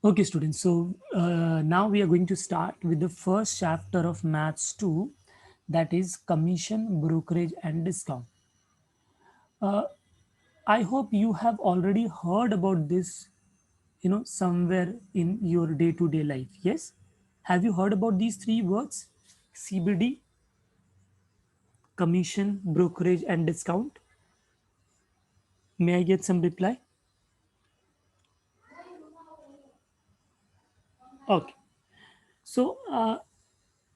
Okay, students. So now we are going to start with the first chapter of Maths 2, that is commission, brokerage, and discount. Uh, I hope you have already heard about this, somewhere in your day-to-day life. Yes? Have you heard about these three words? CBD, commission, brokerage, and discount? May I get some reply? Okay. So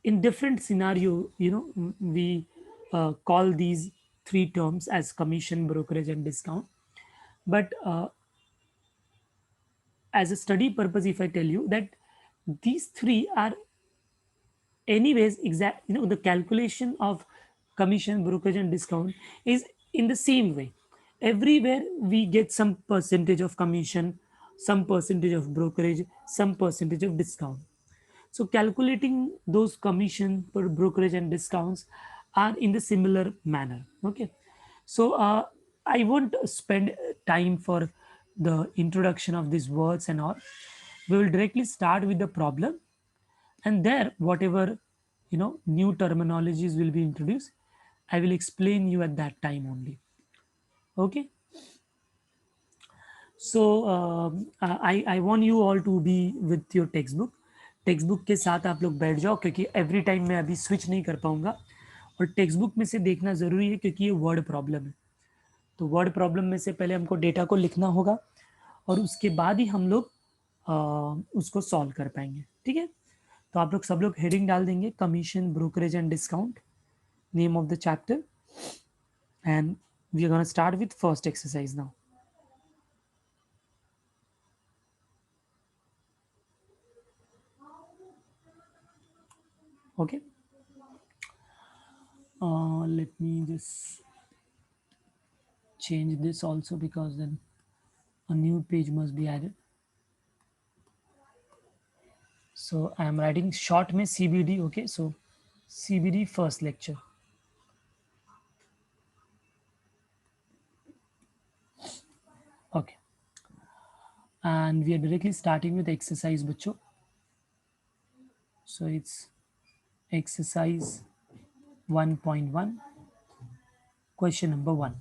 in different scenario, we call these three terms as commission, brokerage, and discount. But as a study purpose, if I tell you that these three are anyways exact, the calculation of commission, brokerage, and discount is in the same way. Everywhere we get some percentage of commission, some percentage of brokerage, some percentage of discount. So calculating those commission per brokerage and discounts are in the similar manner. Okay. So I won't spend time for the introduction of these words and all. We will directly start with the problem, and there whatever new terminologies will be introduced, I will explain you at that time only. Okay. So I want you all to be with your text book. Text book के साथ आप लोग बैठ जाओ, क्योंकि every time मैं अभी switch नहीं कर पाऊंगा. और टेक्स्ट बुक में से देखना ज़रूरी है, क्योंकि ये वर्ड प्रॉब्लम है. तो वर्ड प्रॉब्लम में से पहले हमको डेटा को लिखना होगा, और उसके बाद ही हम लोग उसको सॉल्व कर पाएंगे. ठीक है. तो आप लोग सब लोग हेडिंग डाल देंगे, commission, brokerage and discount, name of the chapter, and we are gonna start with first exercise now. Okay. Let me just change this also, because then a new page must be added. So I am writing short में CBD. Okay, so CBD first lecture. Okay, and we are directly starting with exercise बच्चों. So it's exercise 1.1, question number 1.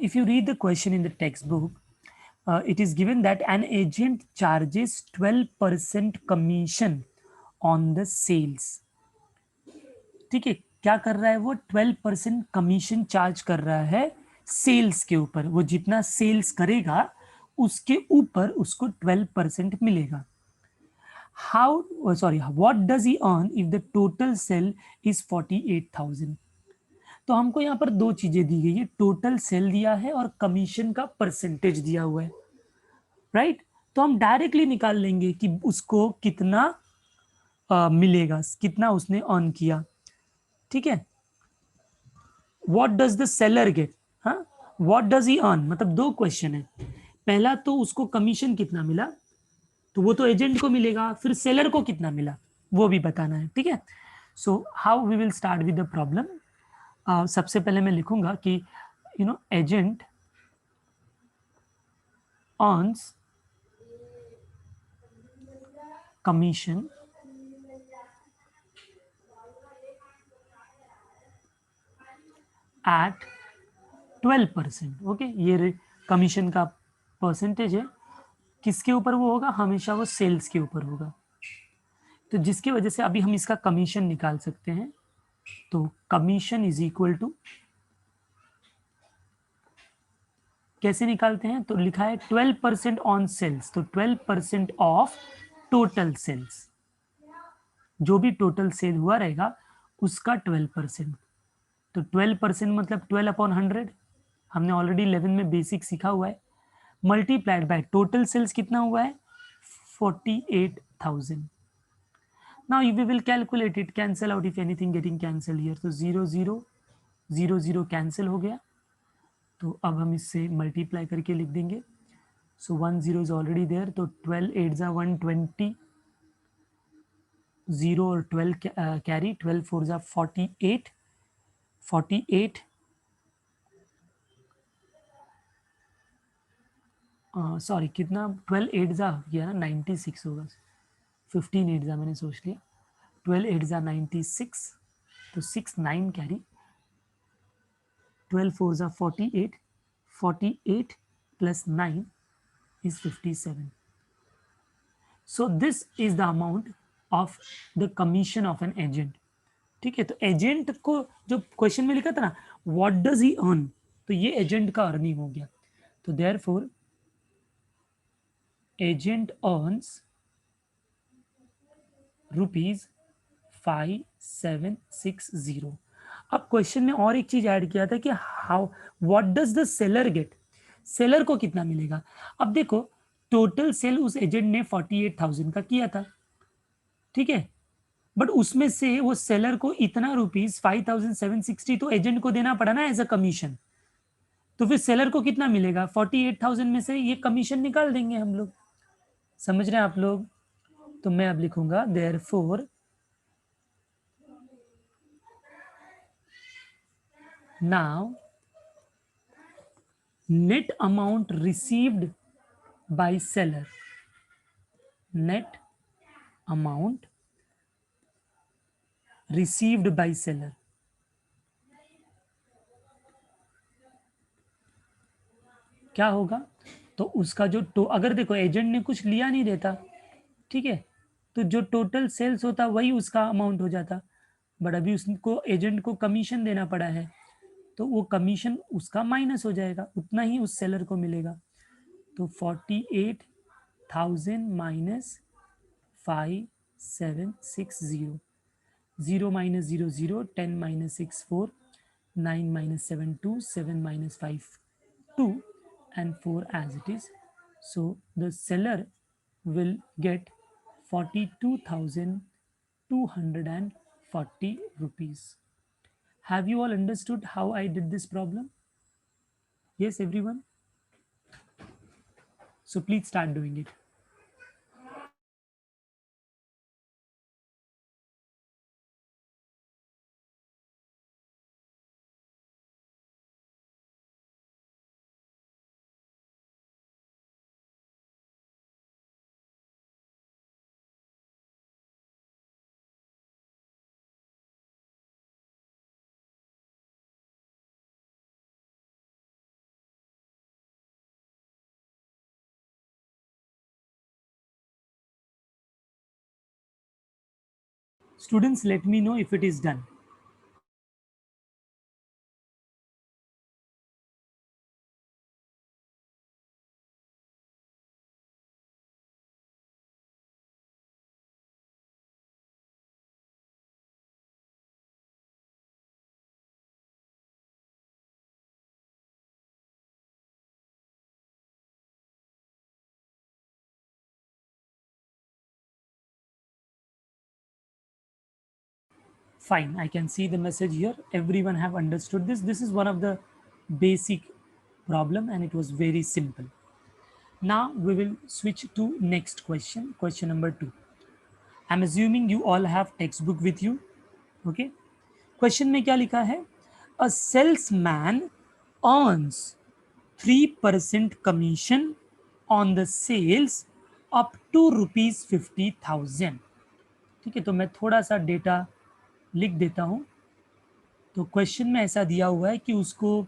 If you read the question in the textbook, it is given that an agent charges 12% commission on the sales. ठीक है. क्या कर रहा है वो? 12% commission charge कर रहा है सेल्स के ऊपर. वो जितना सेल्स करेगा उसके ऊपर उसको 12% मिलेगा. How, sorry, what does he earn if the total sale is 48,000? तो हमको यहाँ पर दो चीजें दी गई है, टोटल सेल दिया है और कमीशन का परसेंटेज दिया हुआ है. राइट. तो हम डायरेक्टली निकाल लेंगे कि उसको कितना मिलेगा, कितना उसने अर्न किया. ठीक है. What does the seller get, हाँ, व्हाट डज ही अर्न, मतलब दो क्वेश्चन है. पहला तो उसको कमीशन कितना मिला, तो वो तो एजेंट को मिलेगा. फिर सेलर को कितना मिला वो भी बताना है. ठीक है. So how we will start with the problem. सबसे पहले मैं लिखूंगा कि agent earns commission at 12%. Okay, ये कमीशन का परसेंटेज है. किसके ऊपर वो होगा? हमेशा वो सेल्स के ऊपर होगा. तो जिसकी वजह से अभी हम इसका कमीशन निकाल सकते हैं. तो कमीशन इज इक्वल टू, कैसे निकालते हैं? तो लिखा है 12% ऑन सेल्स, तो 12% ऑफ टोटल सेल्स. जो भी टोटल सेल हुआ रहेगा उसका 12%. तो 12% मतलब 12/100. हमने ऑलरेडी 11 में बेसिक सीखा हुआ है. मल्टीप्लाइड बाय टोटल सेल्स कितना हुआ है? 48,000. Now we will calculate it, cancel out if anything getting cancelled here. तो 0 0 0 0 कैंसिल हो गया. तो अब हम इससे मल्टीप्लाई करके लिख देंगे. सो 1 0 इज ऑलरेडी देयर. तो 12 8 जा 120, 0 और 12 कैरी, 12 4 जा 48, 48 सॉरी कितना 12 एट जा किया ना 96 होगा, 15 एट जा मैंने सोच लिया, 12 एट जा 96, तो 6 9 कैरी, 12 4 जा 48, 48 plus 9 is 57. So this is the amount of the commission of an agent. ठीक है, तो एजेंट को जो क्वेश्चन में लिखा था ना व्हाट डज ही अर्न, तो ये एजेंट का अर्निंग हो गया। तो देयरफॉर एजेंट अर्न्स ₹5760। अब क्वेश्चन में और एक चीज ऐड किया था कि how what does the seller get, seller को कितना मिलेगा। अब देखो टोटल सेल उस एजेंट ने 48,000 का किया था, ठीक है, बट उसमें से वो सेलर को इतना ₹5760 तो एजेंट को देना पड़ा ना एज अ कमीशन, तो फिर सेलर को कितना मिलेगा, 48,000 में से ये कमीशन निकाल देंगे हम लोग। समझ रहे हैं आप लोग। तो मैं अब लिखूंगा therefore now net amount received by seller, net amount received by seller, क्या होगा, तो उसका जो अगर देखो एजेंट ने कुछ लिया नहीं रहता, ठीक है, तो जो टोटल सेल्स होता वही उसका अमाउंट हो जाता, बट अभी उसको एजेंट को कमीशन देना पड़ा है, तो वो कमीशन उसका माइनस हो जाएगा, उतना ही उस सेलर को मिलेगा। तो 48,000 minus 5760, 0 minus 0 0, 10 minus 6 4, 9 minus 7 2, 7 minus 5 2, and 4 as it is. So the seller will get 42,240 rupees. Have you all understood how I did this problem? Yes, everyone? So please start doing it. Students, let me know if it is done. Fine, I can see the message here. Everyone have understood this. This is one of the basic problem and it was very simple. Now we will switch to next question, question number 2. I'm assuming you all have textbook with you. Okay. Question में क्या लिखा है? A salesman earns 3% commission on the sales up to ₹50,000. ठीक है, तो मैं थोड़ा सा डेटा लिख देता हूं। तो क्वेश्चन में ऐसा दिया हुआ है कि उसको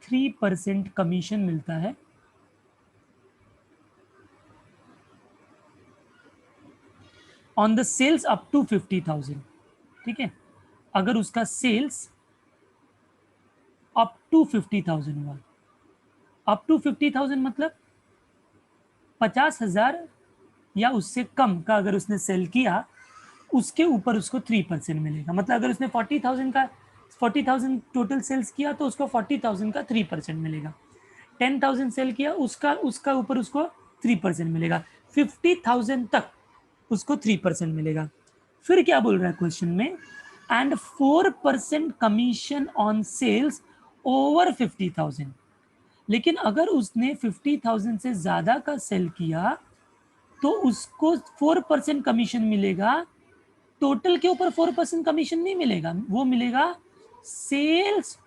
3% कमीशन मिलता है on the sales up to 50,000। ठीक है, अगर उसका सेल्स अप टू 50,000 हुआ, अप टू 50,000 मतलब 50,000 या उससे कम का अगर उसने सेल किया, उसके ऊपर उसको 3% मिलेगा। मतलब अगर उसने 40,000 टोटल सेल्स किया तो उसको 40,000 का 3% मिलेगा। 10,000 सेल किया, उसका ऊपर उसको 3% मिलेगा। 50,000 तक उसको 3% मिलेगा। फिर क्या बोल रहा है क्वेश्चन में, and 4% commission on sales over 50,000। लेकिन अगर उसने 50,000 से ज्यादा का सेल किया तो उसको 4% कमीशन मिलेगा, टोटल के ऊपर 4% कमीशन नहीं मिलेगा, वो मिलेगा सेल्स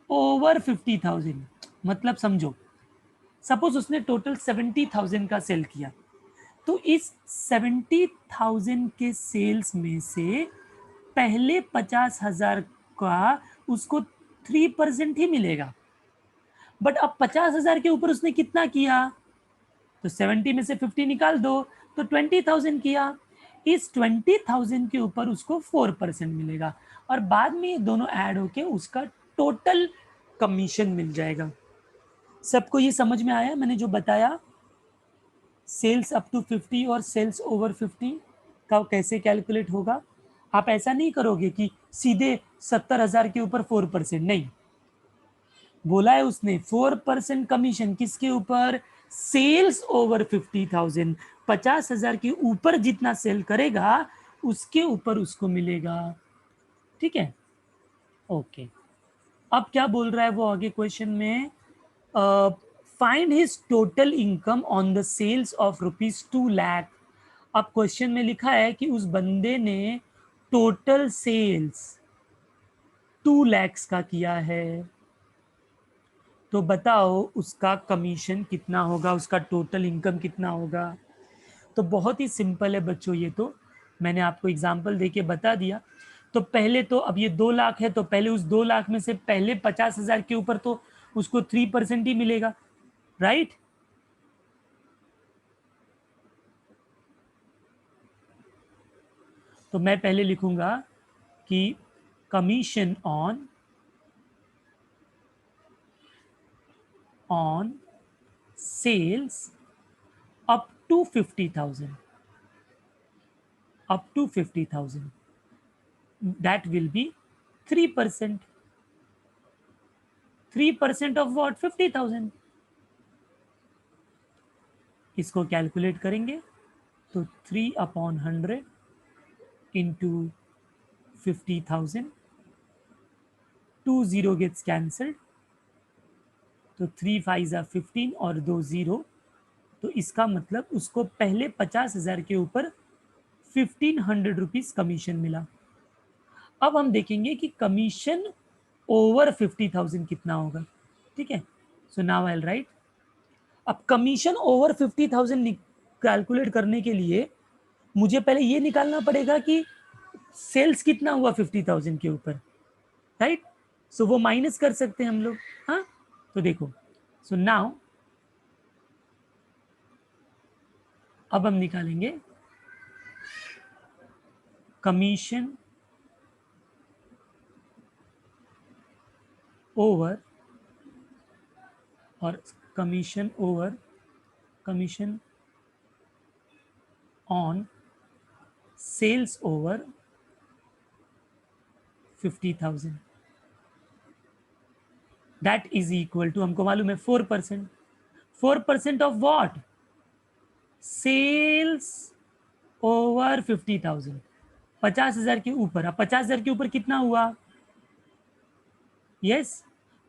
ओवर 50,000। मतलब समझो, सपोज उसने टोटल 70,000 का सेल किया, तो इस 70,000 के सेल्स में से पहले 50,000 का उसको 3% ही मिलेगा। बट अब 50,000 के ऊपर उसने कितना किया, तो 70 में से 50 निकाल दो तो 20,000 किया। इस 20,000 के ऊपर उसको 4% मिलेगा और बाद में ये दोनों ऐड होके उसका टोटल कमीशन मिल जाएगा। सबको ये समझ में आया मैंने जो बताया, सेल्स अप टू 50 और सेल्स ओवर 50 का कैसे कैलकुलेट होगा। आप ऐसा नहीं करोगे कि सीधे 70,000 के ऊपर 4%, नहीं, बोला है उसने 4% कमीशन किसके ऊपर, सेल्स ओवर 50,000, 50,000 के ऊपर जितना सेल करेगा उसके ऊपर उसको मिलेगा। ठीक है, ओके। अब क्या बोल रहा है वो आगे क्वेश्चन में, find his total income on the sales of ₹2 lakh. अब क्वेश्चन में लिखा है कि उस बंदे ने टोटल सेल्स 2 लाख का किया है, तो बताओ उसका कमीशन कितना होगा, उसका टोटल इनकम कितना होगा। तो बहुत ही सिंपल है बच्चों, ये तो मैंने आपको एग्जांपल देके बता दिया। तो पहले तो अब ये 2 लाख है, तो पहले उस 2 लाख में से पहले 50,000 के ऊपर तो उसको 3% ही मिलेगा, राइट। तो मैं पहले लिखूंगा कि commission on sales up to 50,000, up to 50,000, that will be 3%, 3% of what, 50,000। इसको कैलकुलेट करेंगे तो 3/100 इंटू 50,000, 2 0 गेट्स कैंसल्ड, तो 3 5 15 और 2 0, तो इसका मतलब उसको पहले 50,000 के ऊपर 1,500 रुपीज कमीशन मिला। अब हम देखेंगे कि कमीशन ओवर 50,000 कितना होगा। ठीक है, so now I will write. अब कमीशन ओवर 50,000 कैलकुलेट करने के लिए मुझे पहले ये निकालना पड़ेगा कि सेल्स कितना हुआ 50,000 के ऊपर, राइट। सो वो माइनस कर सकते हैं हम लोग। हाँ, तो देखो, सो नाउ अब हम निकालेंगे कमीशन ओवर, और commission on sales over 50,000, that is equal to, हमको मालूम है 4%। 4% ऑफ व्हाट, सेल्स ओवर 50,000, 50,000 के ऊपर। अब 50,000 के ऊपर कितना हुआ, यस yes?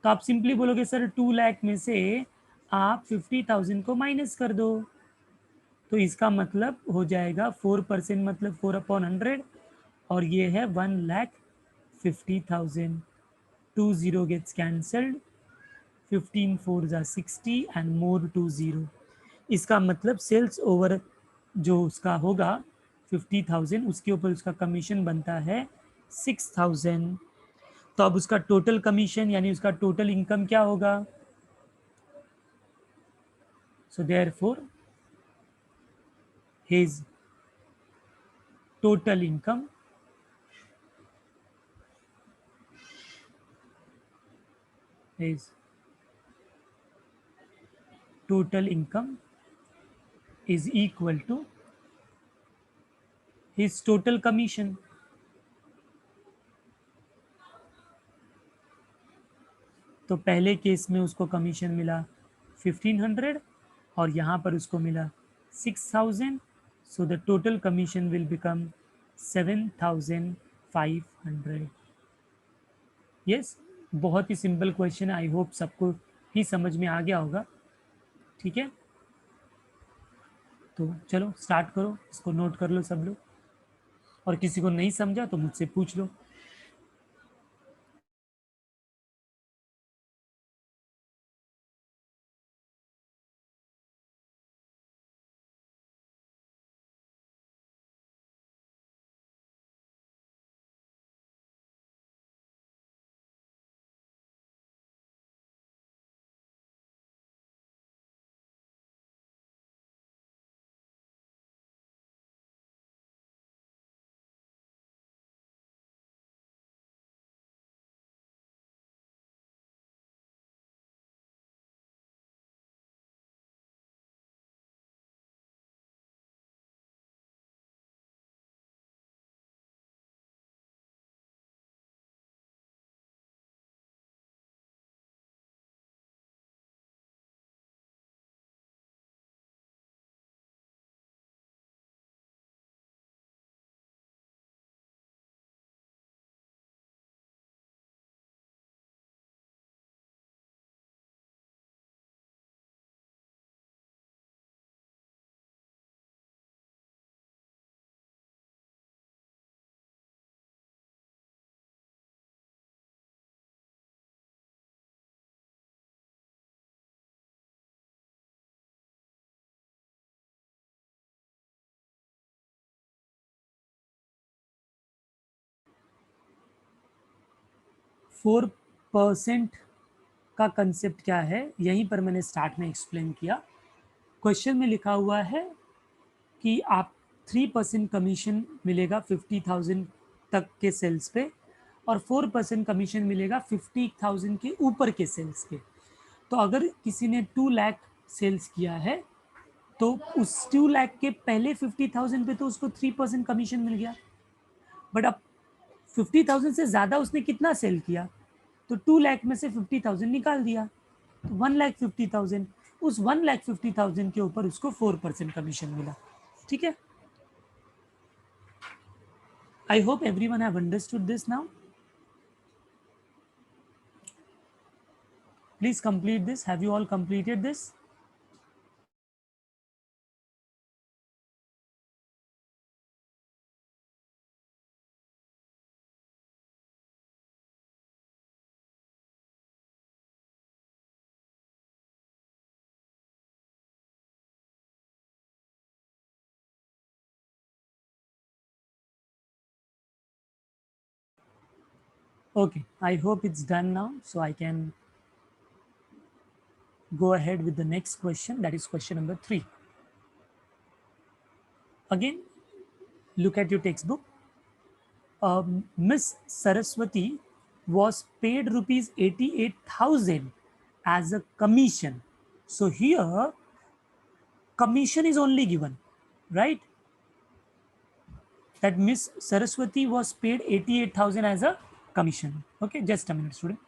तो आप सिंपली बोलोगे सर 2 लाख में से आप 50,000 को माइनस कर दो, तो इसका मतलब हो जाएगा 4%, मतलब 4/100, और ये है 1,50,000। 2 0 गेट्स कैंसल्ड, 15 4 जा 60 एंड मोर 2 0। इसका मतलब सेल्स ओवर जो उसका होगा 50,000, उसके ऊपर उसका कमीशन बनता है 6,000। तो अब उसका टोटल कमीशन यानी उसका टोटल इनकम क्या होगा, so therefore his total income is total income is equal to his total commission। तो पहले केस में उसको कमीशन मिला 1,500 और यहाँ पर उसको मिला 6,000, so the total commission will become 7,500। Yes, बहुत ही सिंपल क्वेश्चन है, आई होप सबको ही समझ में आ गया होगा। ठीक है, तो चलो स्टार्ट करो, इसको नोट कर लो सब लोग, और किसी को नहीं समझा तो मुझसे पूछ लो। 4% का कंसेप्ट क्या है, यहीं पर मैंने स्टार्ट में एक्सप्लेन किया। क्वेश्चन में लिखा हुआ है कि आप 3% कमीशन मिलेगा 50,000 तक के सेल्स पे, और 4% कमीशन मिलेगा 50,000 के ऊपर के सेल्स पे। तो अगर किसी ने 2 लाख सेल्स किया है तो उस 2 लाख के पहले 50,000 पे तो उसको 3% कमीशन मिल गया। बट अब 50,000 से ज़्यादा उसने कितना सेल किया, तो 2 लाख में से 50,000 निकाल दिया, तो 1,50,000, उस 1,50,000 के ऊपर उसको 4% कमीशन मिला। ठीक है, I hope everyone have understood this now. Please complete this. Have you all completed this? Okay, I hope it's done now, so I can go ahead with the next question, that is question number 3. Again, look at your textbook. Miss Saraswati was paid rupees 88,000 as a commission. So here, commission is only given, right? That Miss Saraswati was paid 88,000 as a commission. Okay, just a minute, student.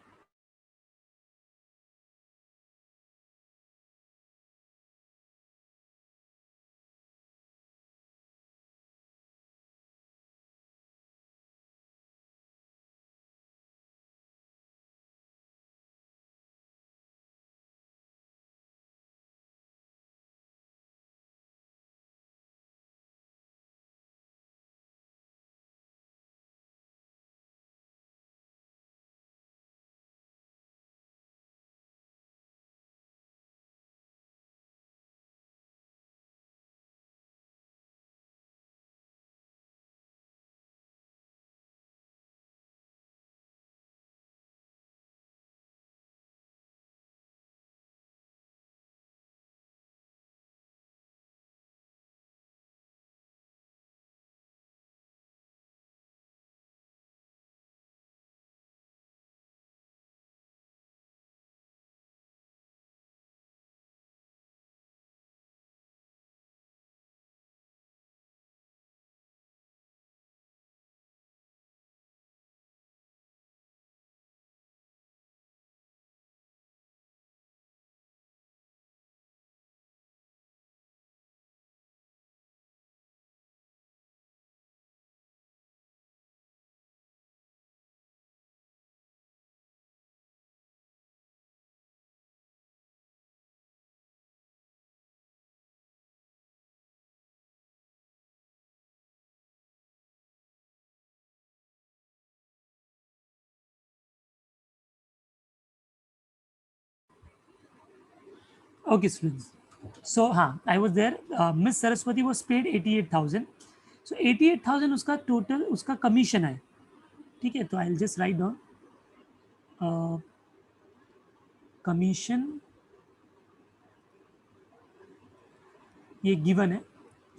Okay, students. So हाँ, I was there. Miss Saraswati was paid 88,000. So 88,000 उसका total उसका commission है. ठीक है, तो I'll just write down commission. ये given है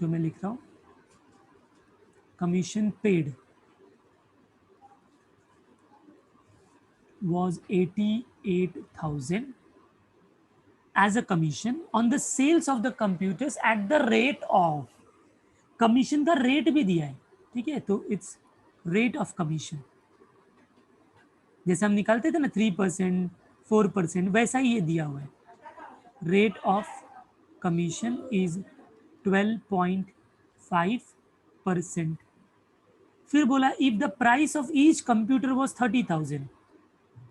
जो मैं लिख रहा हूँ. Commission paid was 88,000 as a commission on the sales of the computers at the rate of. Commission का रेट भी दिया है. ठीक है, तो इट्स रेट ऑफ कमीशन. जैसे हम निकालते थे ना 3%, 4%, वैसा ही ये दिया हुआ है. Rate of commission is 12.5%. फिर बोला if the price of each computer was 30,000,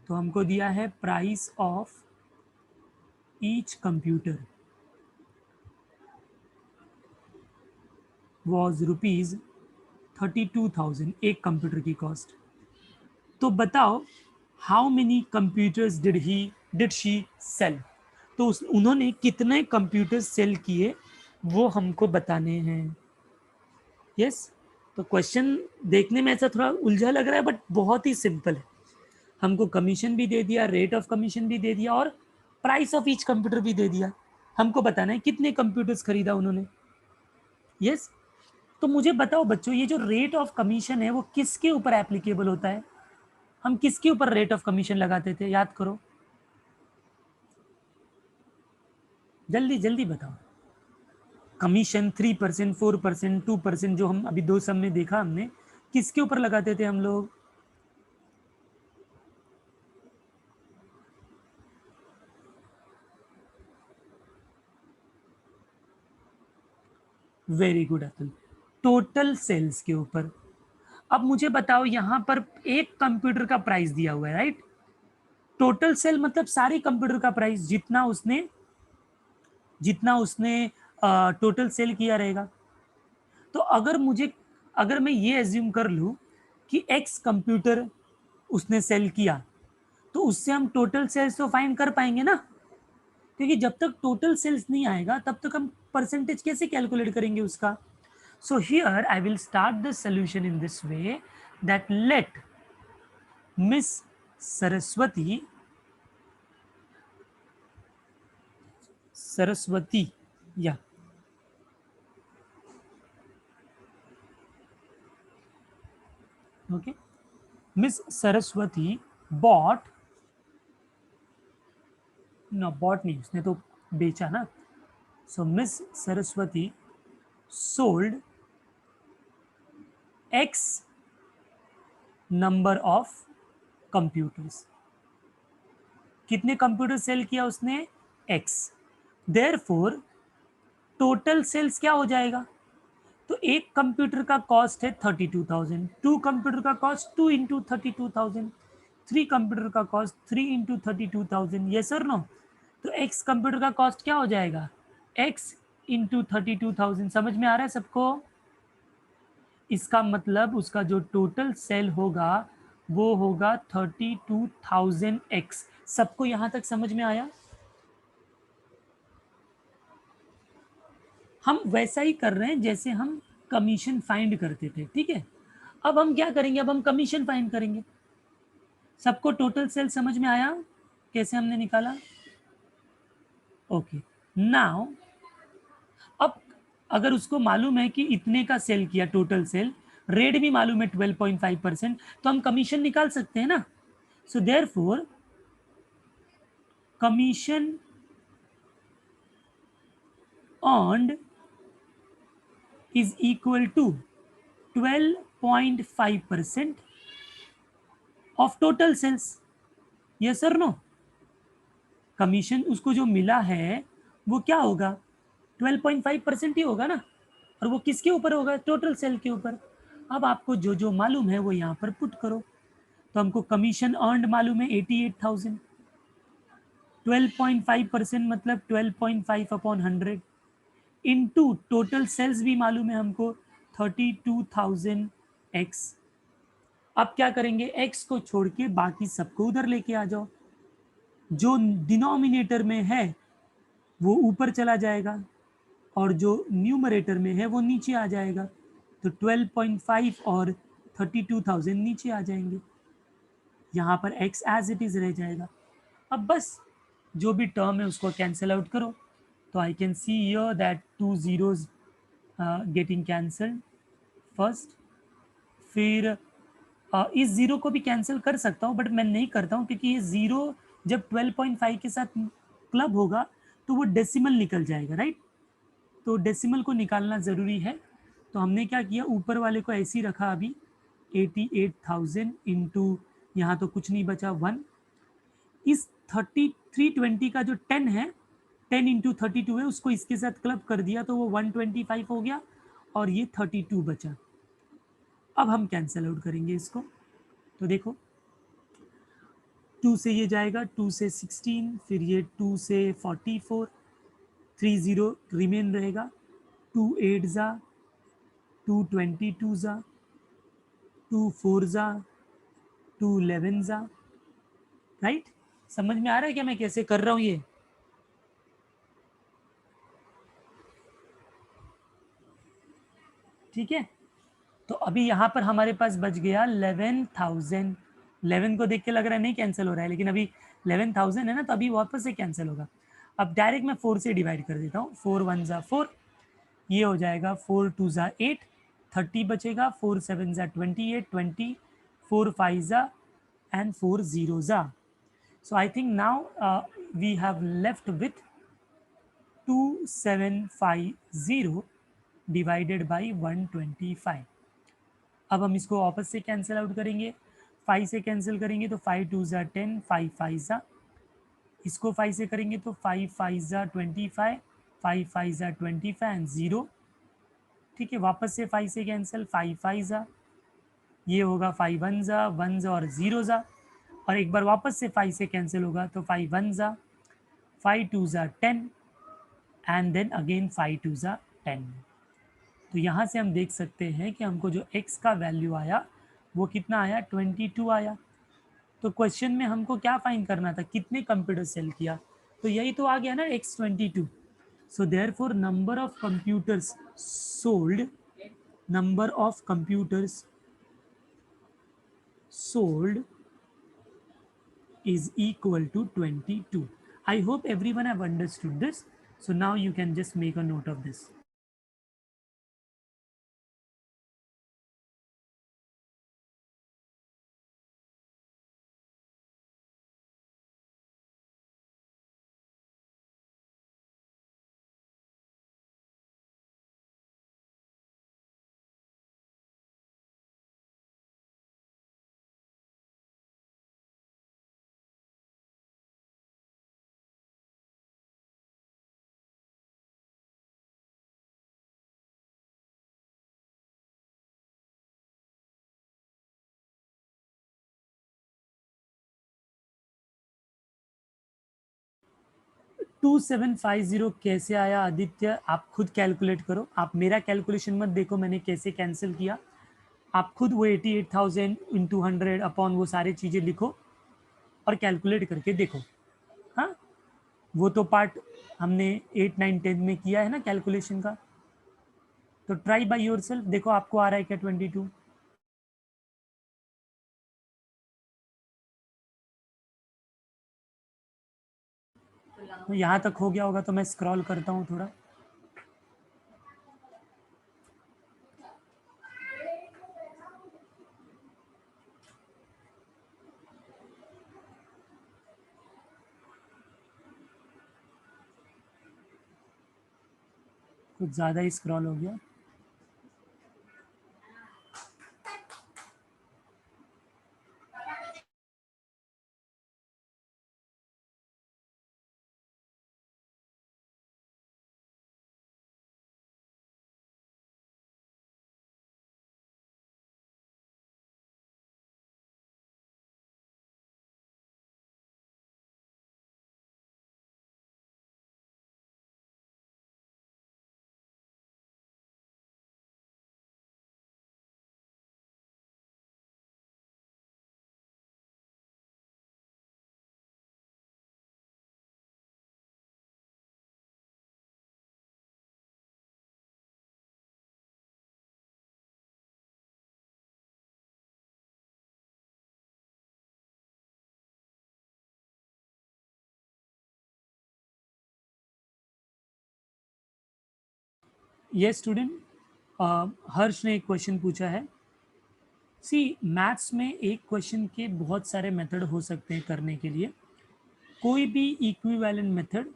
तो हमको दिया है price of each computer was rupees 32,000, एक कंप्यूटर की कॉस्ट. तो बताओ how many computers did she sell. तो उन्होंने कितने कंप्यूटर सेल किए वो हमको बताने हैं. यस, तो क्वेश्चन देखने में ऐसा थोड़ा उलझा लग रहा है बट बहुत ही सिंपल है. हमको कमीशन भी दे दिया, रेट ऑफ कमीशन भी दे दिया और प्राइस ऑफ ईच कंप्यूटर भी दे दिया। हमको बताना है कितने कंप्यूटर्स खरीदा उन्होंने। यस। तो मुझे बताओ बच्चों, ये जो रेट ऑफ कमीशन है वो किसके ऊपर एप्लीकेबल होता है? हम किसके ऊपर रेट ऑफ कमीशन लगाते थे, याद करो, जल्दी जल्दी बताओ। कमीशन 3%, 4%, 2%, जो हम अभी दो सम में देखा हमने, किसके ऊपर लगाते थे हम लोग? Very good Atul, total sales के ऊपर। अब मुझे बताओ, यहां पर एक कंप्यूटर का प्राइस दिया हुआ है, राइट? टोटल सेल मतलब सारे कंप्यूटर का प्राइस, जितना उसने टोटल सेल किया रहेगा। तो अगर मैं ये एज्यूम कर लूं कि एक्स कंप्यूटर उसने सेल किया, तो उससे हम टोटल सेल्स तो फाइंड कर पाएंगे ना, क्योंकि जब तक टोटल सेल्स नहीं आएगा तब तक हम परसेंटेज कैसे कैलकुलेट करेंगे उसका। So here I will start the solution in this way, that let Miss Saraswati या okay, Miss Saraswati bought, no bought नहीं, उसने तो बेचा ना। So Miss Saraswati sold X number of computers. कितने कंप्यूटर सेल किया उसने? एक्स। देयरफॉर टोटल सेल्स क्या हो जाएगा? तो एक कंप्यूटर का कॉस्ट है 32,000, टू कंप्यूटर का कॉस्ट 2 इंटू 32,000, थ्री कंप्यूटर का कॉस्ट 3 इंटू 32,000। ये सर नो, तो एक्स कंप्यूटर का कॉस्ट क्या हो जाएगा? X into 32,000। समझ में आ रहा है सबको? इसका मतलब उसका जो टोटल सेल होगा वो होगा 32,000x। सबको यहां तक समझ में आया? हम वैसा ही कर रहे हैं जैसे हम कमीशन फाइंड करते थे, ठीक है? अब हम क्या करेंगे, अब हम कमीशन फाइंड करेंगे। सबको टोटल सेल समझ में आया कैसे हमने निकाला? ओके। नाउ अब अगर उसको मालूम है कि इतने का सेल किया टोटल सेल, रेट भी मालूम है 12.5%, तो हम कमीशन निकाल सकते हैं ना। So therefore commission earned is equal to 12.5% of total sales। Yes sir no? Commission उसको जो मिला है वो क्या होगा? 12.5% ही होगा ना, और वो किसके ऊपर होगा? टोटल सेल के ऊपर। अब आपको जो जो मालूम है वो यहाँ पर पुट करो। तो हमको कमीशन अर्नड मालूम है 88,000, 12.5% मतलब 12.5 अपॉन 100 इनटू टोटल सेल्स भी मालूम है हमको 32,000x। अब क्या करेंगे, x को छोड़ के बाकी सबको उधर लेके आ जाओ। जो डिनोमिनेटर में है वो ऊपर चला जाएगा और जो न्यूमरेटर में है वो नीचे आ जाएगा। तो 12.5 और 32,000 नीचे आ जाएंगे। यहाँ पर x एज इट इज रह जाएगा। अब बस जो भी टर्म है उसको कैंसिल आउट करो। तो I can see here that two zeros getting cancelled first. फिर इस जीरो को भी कैंसिल कर सकता हूँ बट मैं नहीं करता हूँ, क्योंकि ये जीरो जब 12.5 के साथ क्लब होगा तो वो डेसिमल निकल जाएगा, राइट? तो डेसिमल को निकालना ज़रूरी है। तो हमने क्या किया, ऊपर वाले को ऐसे ही रखा अभी 88,000 इंटू, यहाँ तो कुछ नहीं बचा 1। इस 320 का जो 10 है, 10 इंटू 32 है, उसको इसके साथ क्लब कर दिया तो वो 125 हो गया और ये 32 बचा। अब हम कैंसिल आउट करेंगे इसको। तो देखो 2 से ये जाएगा, 2 से 16, फिर ये 2 से 44, 3 जीरो रिमेन रहेगा, 2 8 जा, 2 22 जा, 2 4 जा, 2 11 जा, राइट? समझ में आ रहा है क्या मैं कैसे कर रहा हूं ये? ठीक है। तो अभी यहाँ पर हमारे पास बच गया 11,000 11 को देख के लग रहा है नहीं कैंसिल हो रहा है, लेकिन अभी 11,000 है ना, तो अभी वापस से कैंसिल होगा। अब डायरेक्ट मैं 4 से डिवाइड कर देता हूँ। 4 1 ज़ा 4, ये हो जाएगा 4 2 ज़ा 8, 30 बचेगा, 4 7 ज़ा 28, 20, 4 5 ज़ा and 4 0 ज़ा। So I think now we have left with 2750 divided by 125। अब हम इसको वापस से कैंसिल आउट करेंगे, 5 से कैंसिल करेंगे तो 5 2 ज़ा 10, 5 5 ज़ा, इसको 5 से करेंगे तो 5 5 ज़ा 25, 5 5 ज़ा 25 एंड 0। ठीक है, वापस से 5 से कैंसिल, 5 5 ज़ा, ये होगा 5 1 ज़ा, 1 ज़ा और 0 ज़ा, और एक बार वापस से 5 से कैंसिल होगा तो 5 1 ज़ा, 5 2 ज़ा 10 एंड देन अगेन 5 2 ज़ा 10। तो यहाँ से हम देख सकते हैं कि हमको जो x का वैल्यू आया वो कितना आया, 22 आया। तो क्वेश्चन में हमको क्या फाइंड करना था, कितने कंप्यूटर सेल किया, तो यही तो आ गया ना x22। So therefore number of computers sold, number of computers sold is equal to 22. I hope everyone have understood this. So now you can just make a note of this. To 750 कैसे आया आदित्य, आप खुद calculate करो, आप मेरा calculation मत देखो मैंने कैसे कैंसिल किया। आप खुद वो 88,000 इंटू 100 अपॉन वो सारी चीज़ें लिखो और कैलकुलेट करके देखो। हाँ, वो तो पार्ट हमने 8 9 10 में किया है ना कैलकुलेशन का। तो ट्राई बाय योर सेल्फ, देखो आपको आ रहा है क्या 22। तो यहाँ तक हो गया होगा तो मैं स्क्रॉल करता हूँ थोड़ा। कुछ ज़्यादा ही स्क्रॉल हो गया। ये स्टूडेंट, हर्ष ने एक क्वेश्चन पूछा है। सी, मैथ्स में एक क्वेश्चन के बहुत सारे मेथड हो सकते हैं करने के लिए। कोई भी इक्विवेलेंट मेथड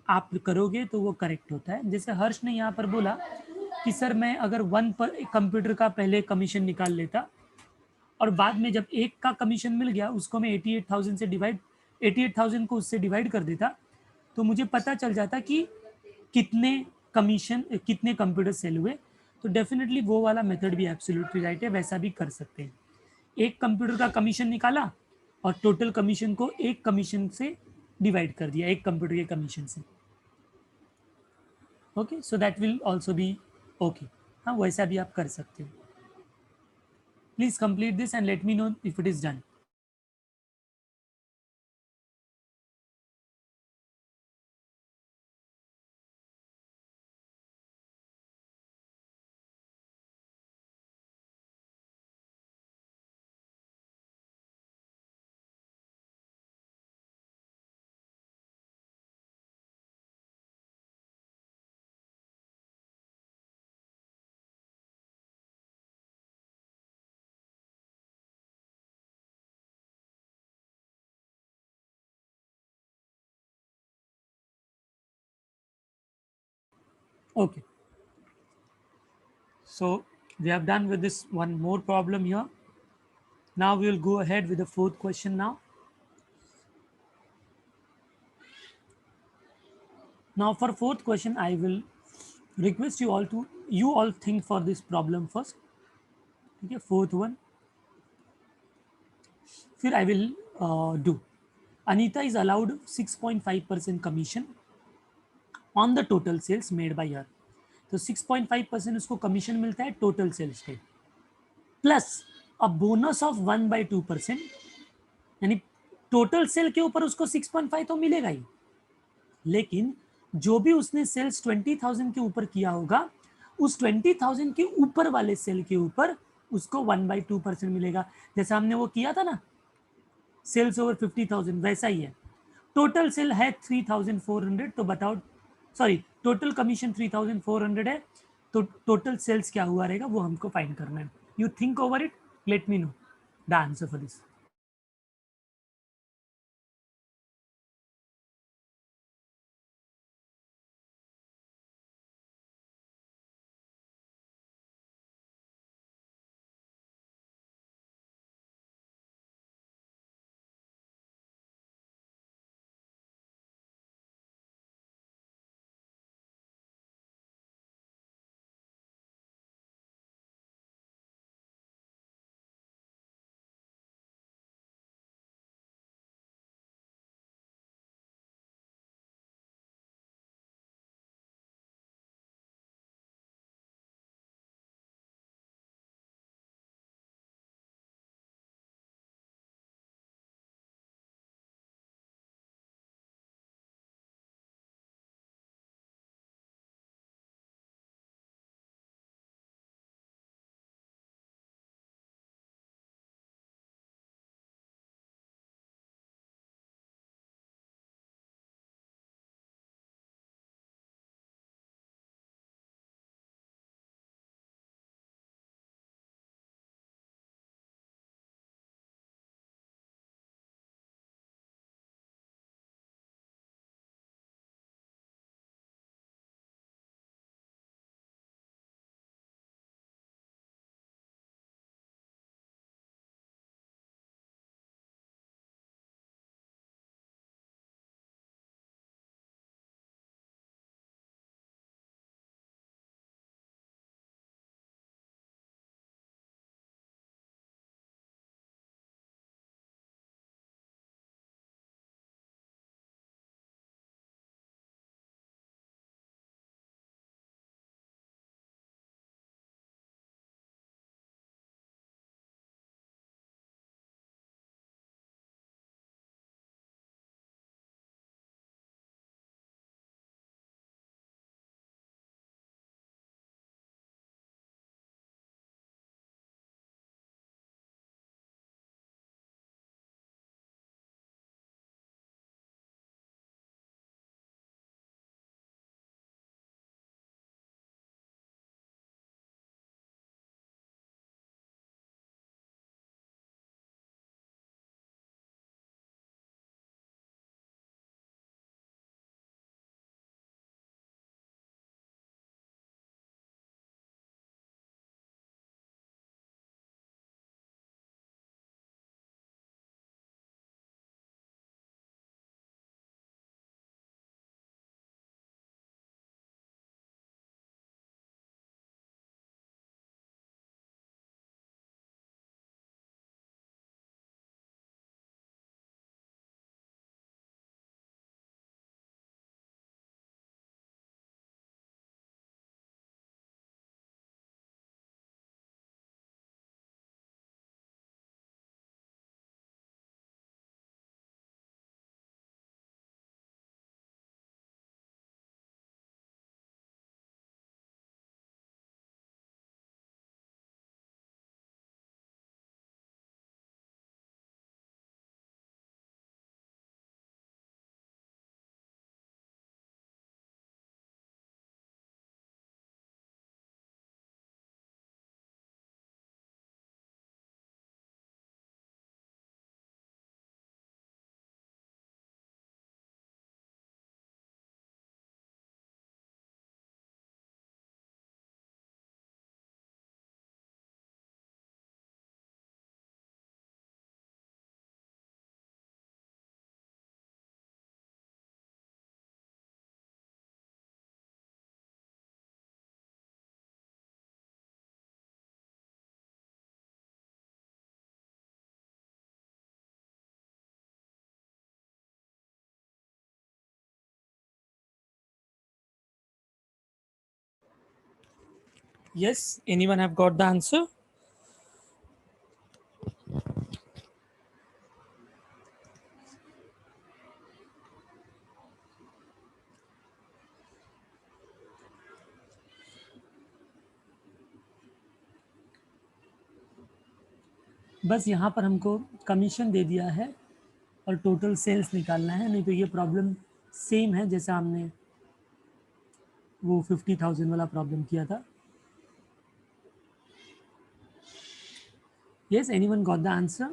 आप करोगे तो वो करेक्ट होता है। जैसे हर्ष ने यहाँ पर बोला कि सर मैं अगर वन पर कंप्यूटर का पहले कमीशन निकाल लेता और बाद में जब एक का कमीशन मिल गया उसको मैं 88,000 से डिवाइड, 88,000 को उससे डिवाइड कर देता तो मुझे पता चल जाता कि कितने कमीशन, कितने कंप्यूटर सेल हुए। तो डेफिनेटली वो वाला मेथड भी एब्सोल्युटली राइट है, वैसा भी कर सकते हैं। एक कंप्यूटर का कमीशन निकाला और टोटल कमीशन को एक कमीशन से डिवाइड कर दिया, एक कंप्यूटर के कमीशन से। Okay, so that will also be okay. हाँ, वैसा भी आप कर सकते हो। Please complete this and let me know if it is done. Okay, so we have done with this one more problem here. Now we will go ahead with the fourth question now. Now for fourth question, I will request you all think for this problem first. Okay, fourth one. फिर I will do. Anita is allowed 6.5% commission on the total sales made by her. तो 6.5% उसको commission मिलता है total sales पे, plus a bonus of 1/2%, यानी total sale के ऊपर उसको 6.5 तो मिलेगा ही, लेकिन जो भी उसने सेल्स 20,000 के ऊपर किया होगा, उस 20,000 के ऊपर वाले सेल के ऊपर उसको 1/2% मिलेगा। जैसा हमने वो किया था ना, सेल्स ओवर 50,000, वैसा ही है। टोटल सेल है 3,400, तो बताओ, सॉरी, टोटल कमीशन 3,400 है, तो टोटल सेल्स क्या हुआ रहेगा वो हमको फाइंड करना है। You think over it, let me know the answer for this. Yes, anyone have got the answer? बस यहाँ पर हमको कमीशन दे दिया है और टोटल सेल्स निकालना है, नहीं तो ये प्रॉब्लम सेम है जैसा हमने वो 50,000 वाला प्रॉब्लम किया था. Yes, anyone got the answer?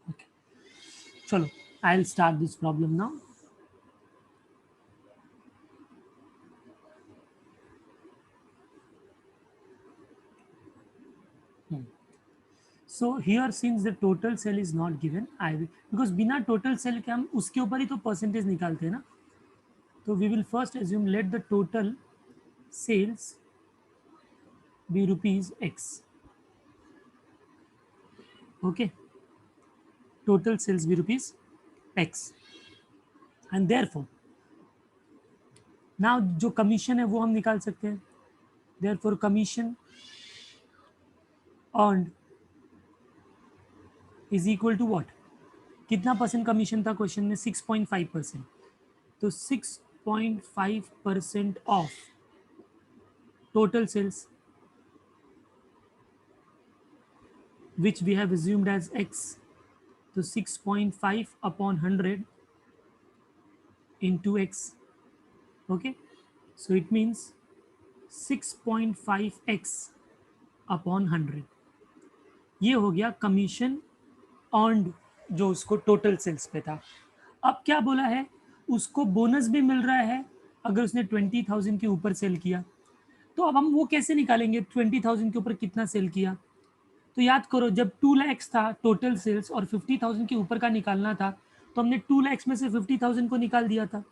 Okay. चलो, I'll start this problem now. So here since the total cell is not given, I will, because बिना total cell के हम उसके ऊपर ही तो percentage निकालते हैं ना. तो we will first assume let the total sales be rupees X. Okay. Total sales be rupees X. And therefore, now जो commission है वो हम निकाल सकते हैं. Therefore commission earned is equal to what? कितना परसेंट कमीशन था क्वेश्चन में? 6.5%. तो 6.5% of total sales which we have assumed as x. तो 6.5 upon 100 into x. Okay, so it means 6.5x upon 100. ये हो गया कमीशन अर्नड जो उसको टोटल सेल्स पे था. अब क्या बोला है, उसको बोनस भी मिल रहा है अगर उसने 20,000 के ऊपर सेल किया. तो अब हम वो कैसे निकालेंगे 20,000 के ऊपर कितना सेल किया? तो याद करो जब 2 लाख था टोटल सेल्स और 50,000 के ऊपर का निकालना था तो हमने 2 लाख में से 50,000 को निकाल दिया था.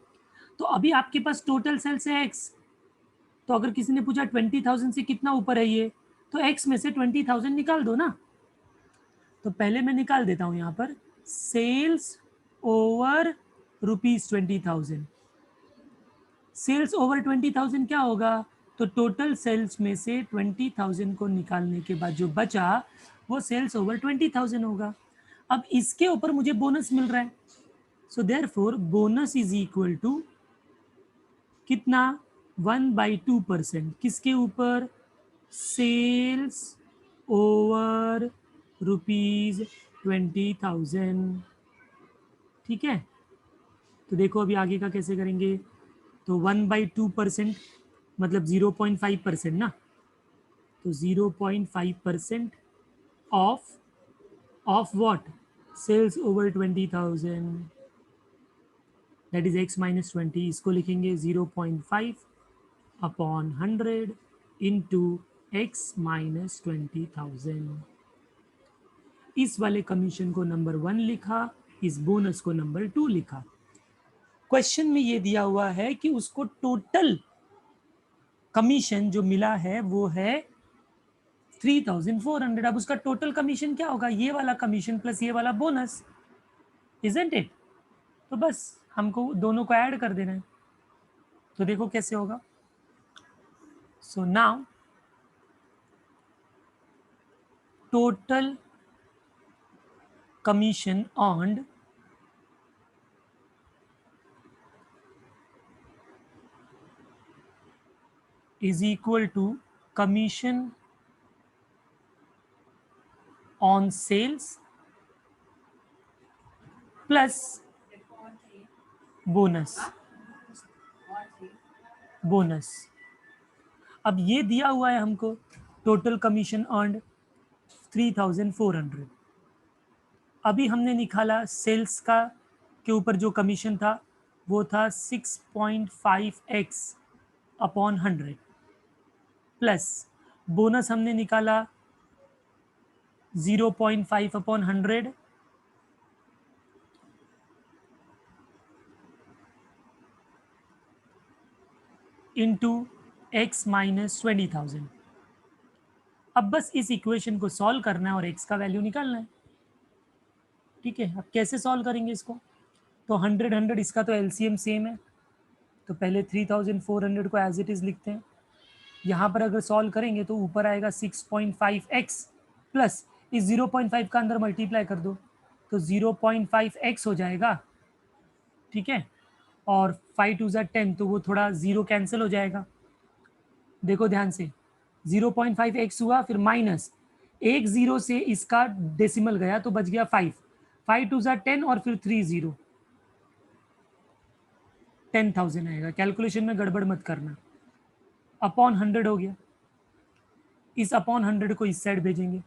तो अभी आपके पास टोटल सेल्स है एक्स. तो अगर किसी ने पूछा 20,000 से कितना ऊपर है ये, तो एक्स में से 20,000 निकाल दो ना. तो पहले मैं निकाल देता हूं यहां पर सेल्स ओवर ₹20,000. सेल्स ओवर 20,000 क्या होगा? तो टोटल सेल्स में से 20,000 को निकालने के बाद जो बचा वो सेल्स ओवर 20,000 होगा. अब इसके ऊपर मुझे बोनस मिल रहा है. So therefore bonus is equal to कितना? 1/2%. किसके ऊपर? Sales over ₹20,000. ठीक है, तो देखो अभी आगे का कैसे करेंगे. तो 1/2% मतलब 0.5% ना. तो 0.5% of what? Sales over 20,000, that is x minus 20. इसको लिखेंगे 0.5 अपॉन 100 इंटू x माइनस 20,000. इस वाले कमीशन को नंबर 1 लिखा, इस बोनस को नंबर 2 लिखा. क्वेश्चन में ये दिया हुआ है कि उसको टोटल कमीशन जो मिला है वो है 3,400. अब उसका टोटल कमीशन क्या होगा? ये वाला कमीशन प्लस ये वाला बोनस, इजंट इट? तो बस हमको दोनों को ऐड कर देना है. तो देखो कैसे होगा. So now total commission earned is equal to commission on sales plus bonus. Bonus अब ये दिया हुआ है हमको टोटल कमीशन अर्नड 3,400. अभी हमने निकाला सेल्स का के ऊपर जो कमीशन था वो था 6.5x अपॉन 100 प्लस बोनस हमने निकाला 0.5 अपॉन 100 इंटू x माइनस 20,000. अब बस इस इक्वेशन को सॉल्व करना है और x का वैल्यू निकालना है. ठीक है, अब कैसे सॉल्व करेंगे इसको? तो 100 इसका तो एलसीएम सेम है, तो पहले 3400 को एज इट इज लिखते हैं। यहाँ पर अगर सॉल्व करेंगे तो ऊपर आएगा 6.5x प्लस इस 0.5 का अंदर मल्टीप्लाई कर दो, तो 0.5x हो जाएगा। ठीक है, और 5 टू ज़ा 10, तो वो थोड़ा जीरो कैंसिल हो जाएगा। देखो ध्यान से, 0.5x हुआ, फिर माइनस एक जीरो से इसका डेसिमल गया तो बच गया 5, 5 टू ज़ा 10 और फिर 3 जीरो, 10,000 आएगा। कैलकुलेशन में गड़बड़ मत करना। अपॉन 100 हो गया, इस अपॉन 100 को इस साइड भेजेंगे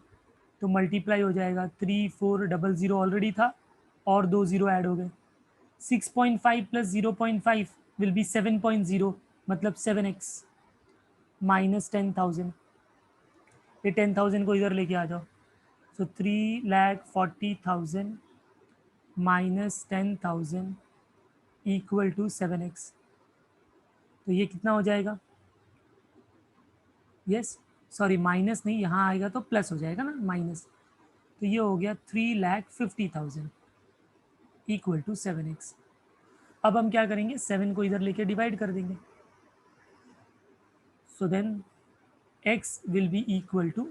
तो मल्टीप्लाई हो जाएगा। 3400 ऑलरेडी था और दो जीरो ऐड हो गए। 6.5 प्लस 0.5 विल बी 7.0, मतलब 7x माइनस 10,000। ये 10,000 को इधर लेके आ जाओ, सो 3,40,000 माइनस 10,000 इक्वल टू 7x। तो ये कितना हो जाएगा? यस, सॉरी माइनस नहीं, यहाँ आएगा तो प्लस हो जाएगा ना, माइनस। तो ये हो गया 3,50,000 इक्वल टू 7x। अब हम क्या करेंगे, 7 को इधर लेके डिवाइड कर देंगे, so then x will be equal to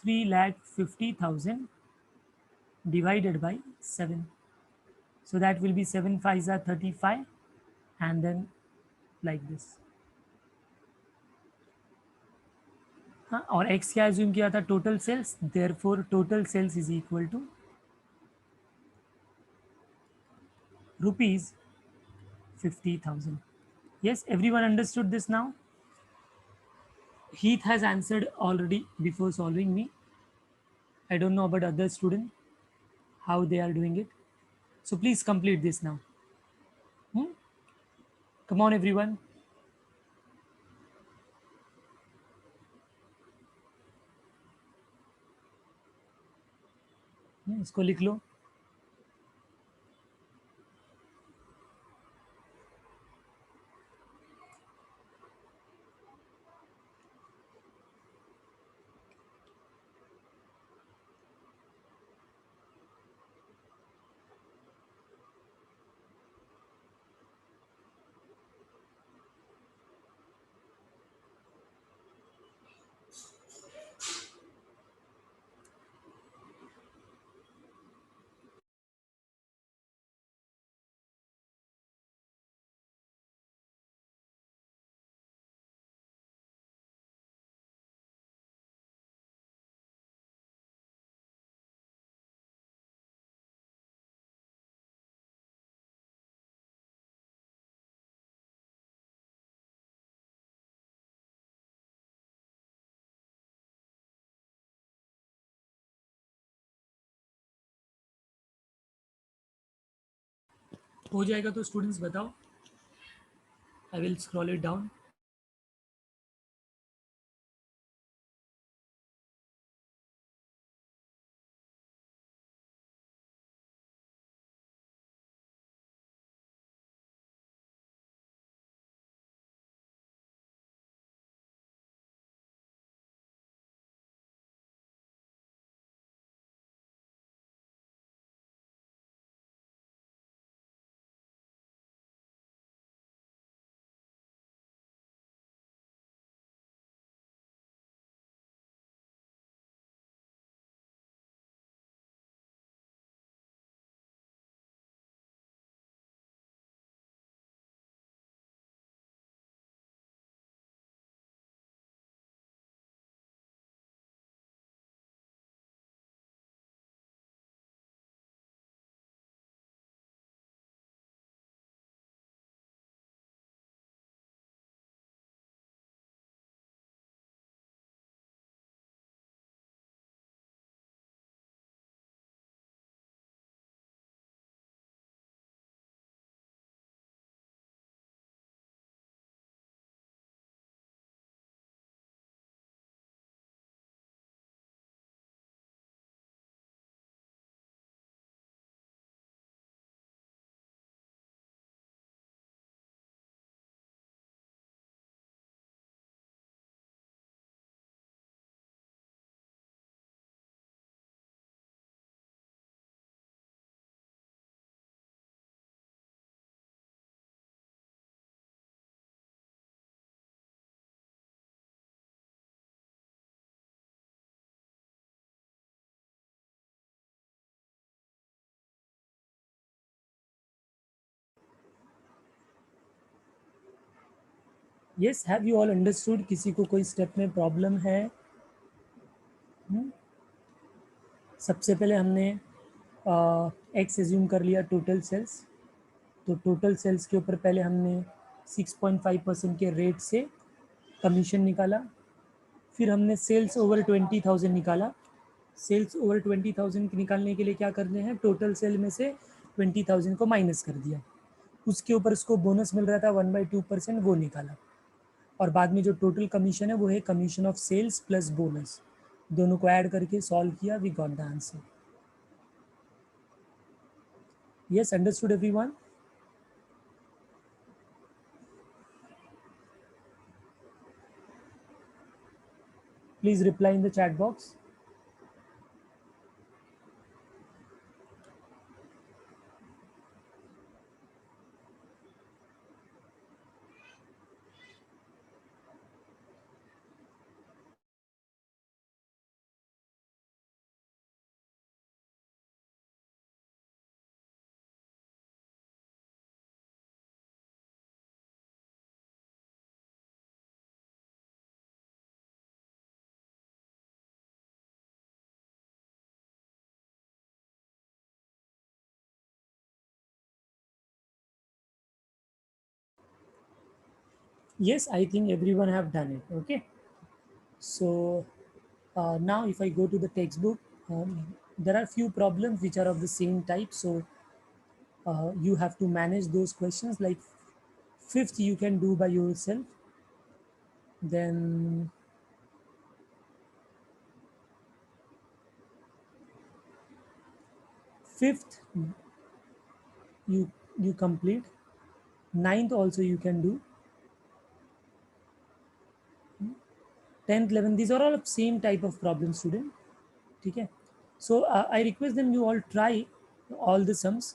3,50,000 divided by 7. So that will be 7 5s are 35, and then like this. हाँ, और x क्या एज्यूम किया था? Total sales, therefore total sales is equal to rupees 50,000. Yes, everyone understood this now? Heath has answered already before solving me. I don't know about other student how they are doing it. So please complete this now. Hmm? Come on everyone. इसको लिख लो। हो जाएगा तो students बताओ, I will scroll it down. Yes, have you all understood? किसी को कोई step में प्रॉब्लम है? सबसे पहले हमने एक्स एज्यूम कर लिया टोटल सेल्स। तो टोटल सेल्स के ऊपर पहले हमने 6.5% के रेट से कमीशन निकाला। फिर हमने सेल्स ओवर 20,000 निकाला। सेल्स ओवर 20,000 निकालने के लिए क्या करने हैं, टोटल सेल में से 20,000 को माइनस कर दिया। उसके ऊपर उसको बोनस मिल रहा था 1/2%, वो निकाला। और बाद में जो टोटल कमीशन है वो है commission of sales plus bonus. दोनों को ऐड करके सॉल्व किया, we got the answer. Yes, understood everyone? Please reply in the chat box. Yes, I think everyone have done it. Okay. So now if I go to the textbook, there are few problems which are of the same type. So you have to manage those questions. Like fifth, you can do by yourself. Then fifth, you complete. Ninth also you can do. 10th, 11th, these are all of same type of problem, student. ठीक है? So I request them you all try all the sums.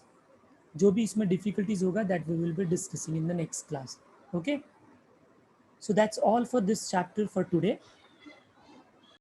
जो भी इसमें difficulties होगा that we will be discussing in the next class. Okay? So that's all for this chapter for today.